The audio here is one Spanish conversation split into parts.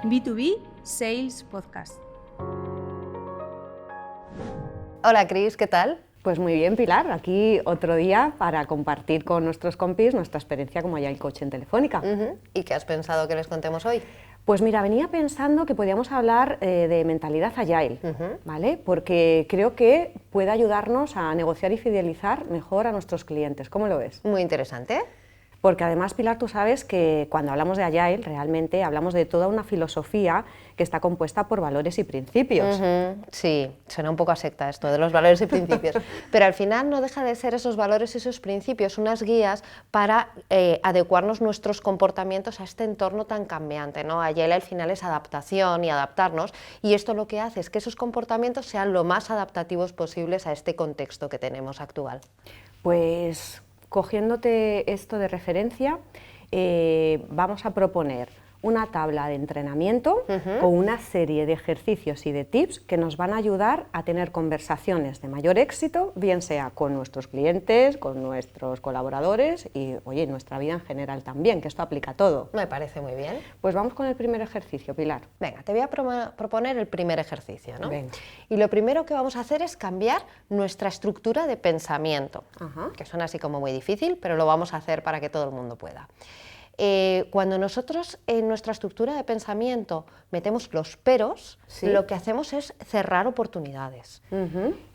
B2B Sales Podcast. Hola Cris, ¿qué tal? Pues muy bien, Pilar, aquí otro día para compartir con nuestros compis nuestra experiencia como Agile Coach en Telefónica. ¿Y qué has pensado que les contemos hoy? Pues mira, venía pensando que podíamos hablar de mentalidad Agile, ¿vale? Porque creo que puede ayudarnos a negociar y fidelizar mejor a nuestros clientes. ¿Cómo lo ves? Muy interesante. Porque además, Pilar, tú sabes que cuando hablamos de Agile, realmente hablamos de toda una filosofía que está compuesta por valores y principios. Sí, suena un poco a secta esto de los valores y principios, pero al final no deja de ser esos valores y esos principios unas guías para adecuarnos nuestros comportamientos a este entorno tan cambiante, ¿no? Agile al final es adaptación y adaptarnos, y esto lo que hace es que esos comportamientos sean lo más adaptativos posibles a este contexto que tenemos actual. Pues cogiéndote esto de referencia, vamos a proponer una tabla de entrenamiento con una serie de ejercicios y de tips que nos van a ayudar a tener conversaciones de mayor éxito, bien sea con nuestros clientes, con nuestros colaboradores y, oye, nuestra vida en general también, que esto aplica a todo. Me parece muy bien. Pues vamos con el primer ejercicio, Pilar. Venga, te voy a proponer el primer ejercicio, ¿no? Venga. Y lo primero que vamos a hacer es cambiar nuestra estructura de pensamiento, que suena así como muy difícil, pero lo vamos a hacer para que todo el mundo pueda. Cuando nosotros en nuestra estructura de pensamiento metemos los peros, ¿Sí? Lo que hacemos es cerrar oportunidades.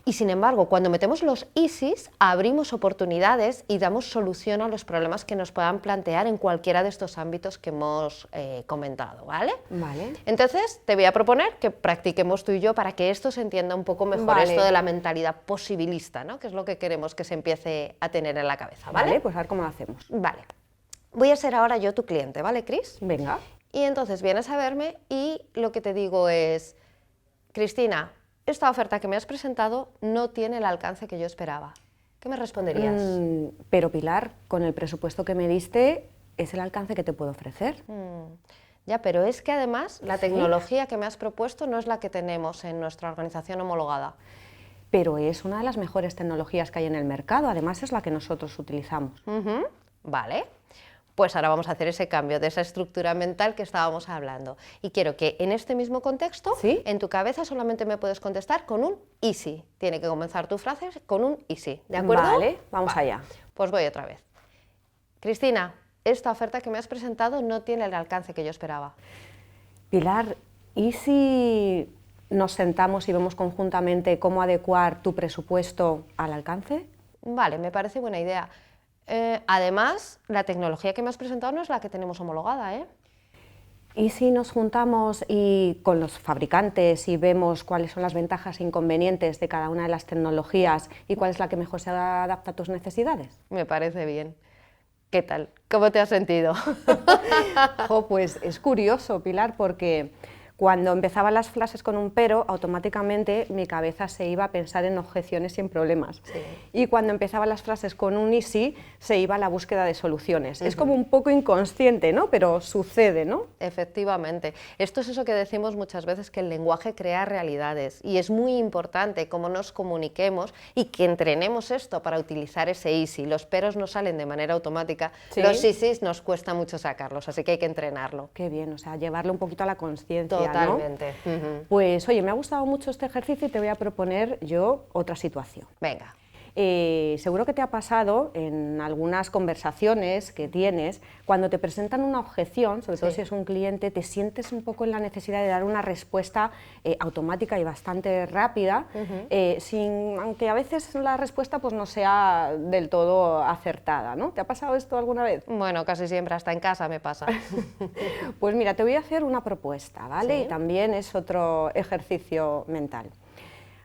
Y sin embargo, cuando metemos los ISIs, abrimos oportunidades y damos solución a los problemas que nos puedan plantear en cualquiera de estos ámbitos que hemos comentado, ¿vale? Vale. Entonces, te voy a proponer que practiquemos tú y yo para que esto se entienda un poco mejor, Vale. esto de la mentalidad posibilista, ¿no? Que es lo que queremos que se empiece a tener en la cabeza, ¿vale? Pues a ver cómo lo hacemos. Vale. Voy a ser ahora yo tu cliente, ¿vale, Cris? Venga. Y entonces vienes a verme y lo que te digo es: Cristina, esta oferta que me has presentado no tiene el alcance que yo esperaba. ¿Qué me responderías? Pero Pilar, con el presupuesto que me diste, es el alcance que te puedo ofrecer. Ya, pero es que además la tecnología que me has propuesto no es la que tenemos en nuestra organización homologada. Pero es una de las mejores tecnologías que hay en el mercado, además es la que nosotros utilizamos. Vale. Pues ahora vamos a hacer ese cambio de esa estructura mental que estábamos hablando. Y quiero que en este mismo contexto, ¿Sí? en tu cabeza solamente me puedes contestar con un easy. Tiene que comenzar tu frase con un easy, ¿de acuerdo? Vale, vamos allá. Pues voy otra vez. Cristina, esta oferta que me has presentado no tiene el alcance que yo esperaba. Pilar, ¿y si nos sentamos y vemos conjuntamente cómo adecuar tu presupuesto al alcance? Vale, me parece buena idea. Además, la tecnología que me has presentado no es la que tenemos homologada, ¿eh? ¿Y si nos juntamos con los fabricantes y vemos cuáles son las ventajas e inconvenientes de cada una de las tecnologías y cuál es la que mejor se adapta a tus necesidades? Me parece bien. ¿Qué tal? ¿Cómo te has sentido? Pues es curioso, Pilar, porque cuando empezaban las frases con un pero, automáticamente mi cabeza se iba a pensar en objeciones y en problemas. Sí. Y cuando empezaban las frases con un y sí, se iba a la búsqueda de soluciones. Es como un poco inconsciente, ¿no? Pero sucede, ¿no? Efectivamente. Esto es eso que decimos muchas veces, que el lenguaje crea realidades, y es muy importante cómo nos comuniquemos y que entrenemos esto para utilizar ese easy. Los peros no salen de manera automática, ¿Sí? Los easys nos cuesta mucho sacarlos, así que hay que entrenarlo. Qué bien, o sea, llevarlo un poquito a la conciencia, Totalmente. ¿no? Pues oye, me ha gustado mucho este ejercicio y te voy a proponer yo otra situación. Venga. Seguro que te ha pasado en algunas conversaciones que tienes, cuando te presentan una objeción, sobre todo si es un cliente, te sientes un poco en la necesidad de dar una respuesta automática y bastante rápida, aunque a veces la respuesta pues, no sea del todo acertada, ¿no? ¿Te ha pasado esto alguna vez? Bueno, casi siempre, hasta en casa me pasa. Pues mira, te voy a hacer una propuesta, ¿vale? ¿Sí? Y también es otro ejercicio mental.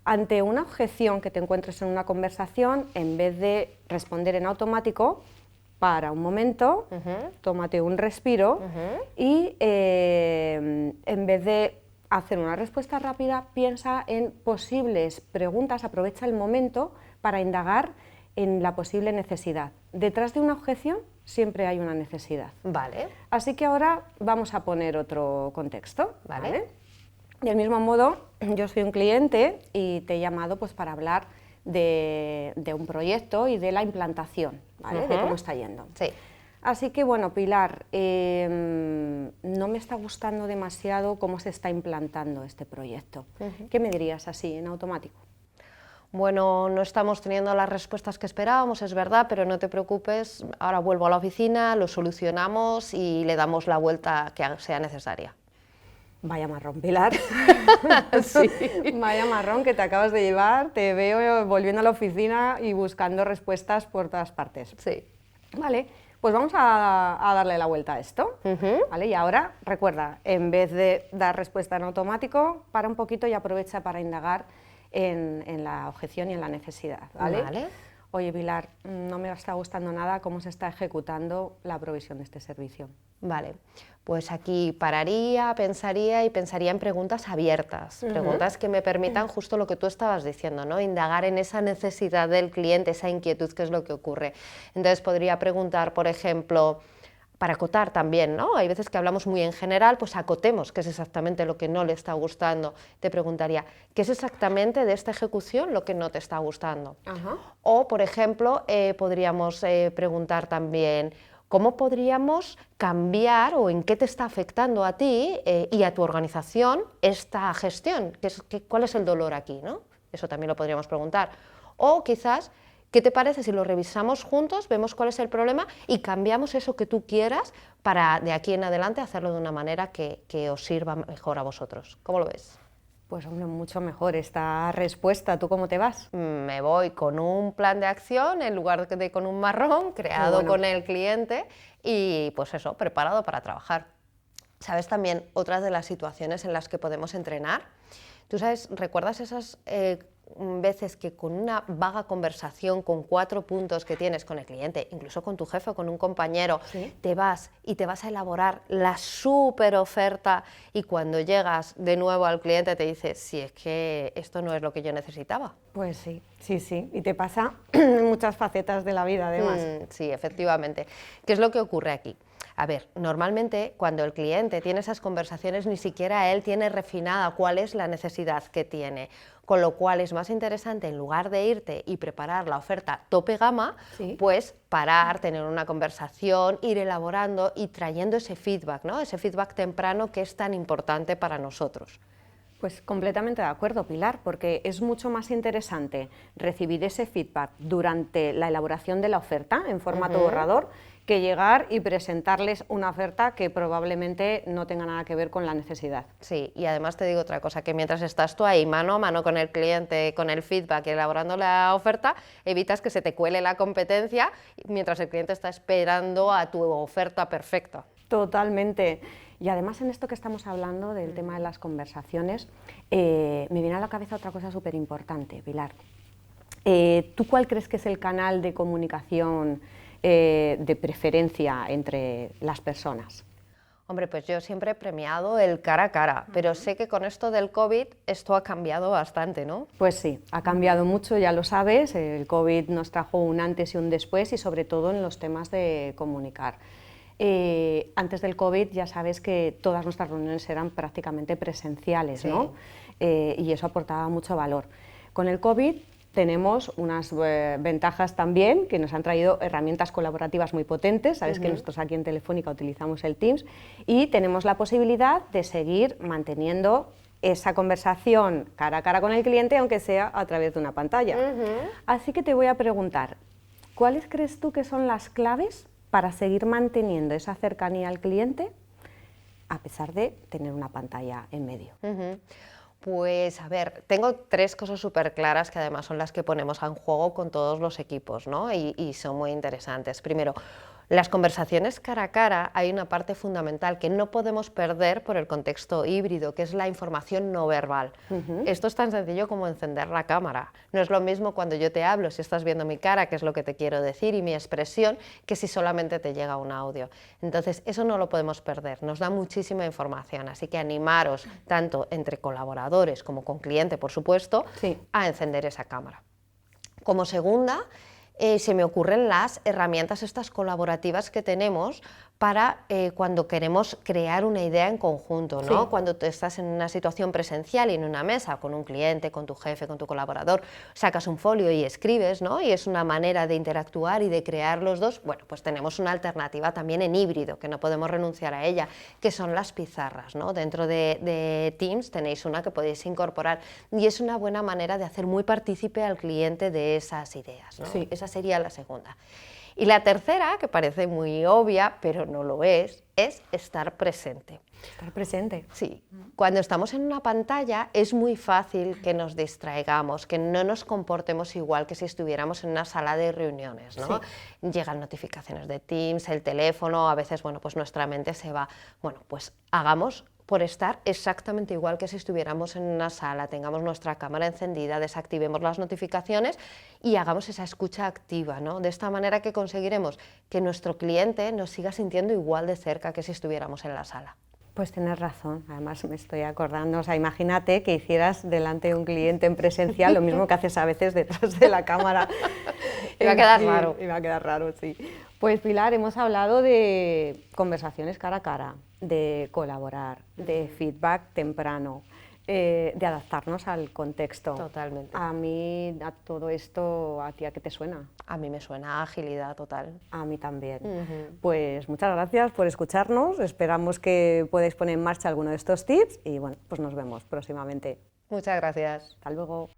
Ante una objeción que te encuentres en una conversación, en vez de responder en automático, para un momento, tómate un respiro y en vez de hacer una respuesta rápida, piensa en posibles preguntas, aprovecha el momento para indagar en la posible necesidad. Detrás de una objeción siempre hay una necesidad. Vale. Así que ahora vamos a poner otro contexto. Vale. Del mismo modo, yo soy un cliente y te he llamado pues, para hablar de un proyecto y de la implantación, ¿vale? De cómo está yendo. Sí. Así que bueno, Pilar, no me está gustando demasiado cómo se está implantando este proyecto. ¿Qué me dirías así, en automático? Bueno, no estamos teniendo las respuestas que esperábamos, es verdad, pero no te preocupes, ahora vuelvo a la oficina, lo solucionamos y le damos la vuelta que sea necesaria. Vaya marrón, Pilar. Sí. Vaya marrón que te acabas de llevar, te veo volviendo a la oficina y buscando respuestas por todas partes. Sí. Vale, pues vamos a darle la vuelta a esto. ¿Vale? Y ahora, recuerda, en vez de dar respuesta en automático, para un poquito y aprovecha para indagar en la objeción y en la necesidad. ¿Vale? Vale. Oye, Pilar, no me está gustando nada cómo se está ejecutando la provisión de este servicio. Vale, pues aquí pararía, pensaría en preguntas abiertas, preguntas que me permitan justo lo que tú estabas diciendo, ¿no? Indagar en esa necesidad del cliente, esa inquietud, qué es lo que ocurre. Entonces podría preguntar, por ejemplo, para acotar también, ¿no? Hay veces que hablamos muy en general, pues acotemos qué es exactamente lo que no le está gustando. Te preguntaría, ¿qué es exactamente de esta ejecución lo que no te está gustando? O, por ejemplo, podríamos preguntar también, ¿cómo podríamos cambiar o en qué te está afectando a ti y a tu organización esta gestión? ¿Cuál es el dolor aquí, ¿no? Eso también lo podríamos preguntar. O quizás, ¿qué te parece si lo revisamos juntos, vemos cuál es el problema y cambiamos eso que tú quieras para de aquí en adelante hacerlo de una manera que os sirva mejor a vosotros? ¿Cómo lo ves? Pues hombre, mucho mejor esta respuesta. ¿Tú cómo te vas? Me voy con un plan de acción en lugar de con un marrón, creado con el cliente y pues eso, preparado para trabajar. ¿Sabes también otras de las situaciones en las que podemos entrenar? Tú sabes, ¿recuerdas esas veces que con una vaga conversación, con 4 puntos que tienes con el cliente, incluso con tu jefe o con un compañero, te vas a elaborar la súper oferta y cuando llegas de nuevo al cliente te dice, sí, es que esto no es lo que yo necesitaba? Pues sí, y te pasa en muchas facetas de la vida además. Sí, efectivamente. ¿Qué es lo que ocurre aquí? A ver, normalmente cuando el cliente tiene esas conversaciones ni siquiera él tiene refinada cuál es la necesidad que tiene, con lo cual es más interesante, en lugar de irte y preparar la oferta tope gama, pues parar, tener una conversación, ir elaborando y trayendo ese feedback, ¿no? Ese feedback temprano que es tan importante para nosotros. Pues completamente de acuerdo, Pilar, porque es mucho más interesante recibir ese feedback durante la elaboración de la oferta en formato borrador que llegar y presentarles una oferta que probablemente no tenga nada que ver con la necesidad. Sí, y además te digo otra cosa, que mientras estás tú ahí mano a mano con el cliente, con el feedback y elaborando la oferta, evitas que se te cuele la competencia mientras el cliente está esperando a tu oferta perfecta. Totalmente. Y además en esto que estamos hablando del tema de las conversaciones, me viene a la cabeza otra cosa súper importante, Pilar. ¿Tú cuál crees que es el canal de comunicación de preferencia entre las personas? Hombre, pues yo siempre he premiado el cara a cara, pero sé que con esto del COVID esto ha cambiado bastante, ¿no? Pues sí, ha cambiado mucho, ya lo sabes, el COVID nos trajo un antes y un después y sobre todo en los temas de comunicar. Antes del COVID ya sabes que todas nuestras reuniones eran prácticamente presenciales, ¿no? Y eso aportaba mucho valor. Con el COVID tenemos unas ventajas también, que nos han traído herramientas colaborativas muy potentes, sabes que nosotros aquí en Telefónica utilizamos el Teams, y tenemos la posibilidad de seguir manteniendo esa conversación cara a cara con el cliente, aunque sea a través de una pantalla. Así que te voy a preguntar, ¿cuáles crees tú que son las claves para seguir manteniendo esa cercanía al cliente a pesar de tener una pantalla en medio? Pues a ver, tengo 3 cosas súper claras que además son las que ponemos en juego con todos los equipos, ¿no? Y son muy interesantes. Primero, las conversaciones cara a cara hay una parte fundamental que no podemos perder por el contexto híbrido, que es la información no verbal. Esto es tan sencillo como encender la cámara. No es lo mismo cuando yo te hablo, si estás viendo mi cara, qué es lo que te quiero decir y mi expresión, que si solamente te llega un audio. Entonces, eso no lo podemos perder, nos da muchísima información, así que animaros, tanto entre colaboradores como con cliente, por supuesto, a encender esa cámara. Como segunda, se me ocurren las herramientas estas colaborativas que tenemos para cuando queremos crear una idea en conjunto, ¿no? Sí. Cuando tú estás en una situación presencial y en una mesa con un cliente, con tu jefe, con tu colaborador, sacas un folio y escribes, ¿no? Y es una manera de interactuar y de crear los dos. Bueno, pues tenemos una alternativa también en híbrido, que no podemos renunciar a ella, que son las pizarras, ¿no? Dentro de Teams tenéis una que podéis incorporar y es una buena manera de hacer muy partícipe al cliente de esas ideas, ¿no? Sí. Esa sería la segunda. Y la tercera, que parece muy obvia, pero no lo es estar presente. Estar presente. Sí, cuando estamos en una pantalla es muy fácil que nos distraigamos, que no nos comportemos igual que si estuviéramos en una sala de reuniones, ¿no? Sí. Llegan notificaciones de Teams, el teléfono, a veces, bueno, pues nuestra mente se va. Bueno, pues hagamos por estar exactamente igual que si estuviéramos en una sala, tengamos nuestra cámara encendida, desactivemos las notificaciones y hagamos esa escucha activa, ¿no? De esta manera que conseguiremos que nuestro cliente nos siga sintiendo igual de cerca que si estuviéramos en la sala. Pues tienes razón, además me estoy acordando, o sea, imagínate que hicieras delante de un cliente en presencial lo mismo que haces a veces detrás de la cámara. Iba a quedar raro. Iba a quedar raro, sí. Pues Pilar, hemos hablado de conversaciones cara a cara, de colaborar, de feedback temprano, de adaptarnos al contexto. Totalmente. A mí, a todo esto, ¿a ti a qué te suena? A mí me suena a agilidad total. A mí también. Ujú. Pues muchas gracias por escucharnos, esperamos que podáis poner en marcha alguno de estos tips y bueno, pues nos vemos próximamente. Muchas gracias. Hasta luego.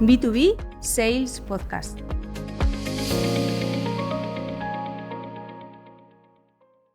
B2B Sales Podcast.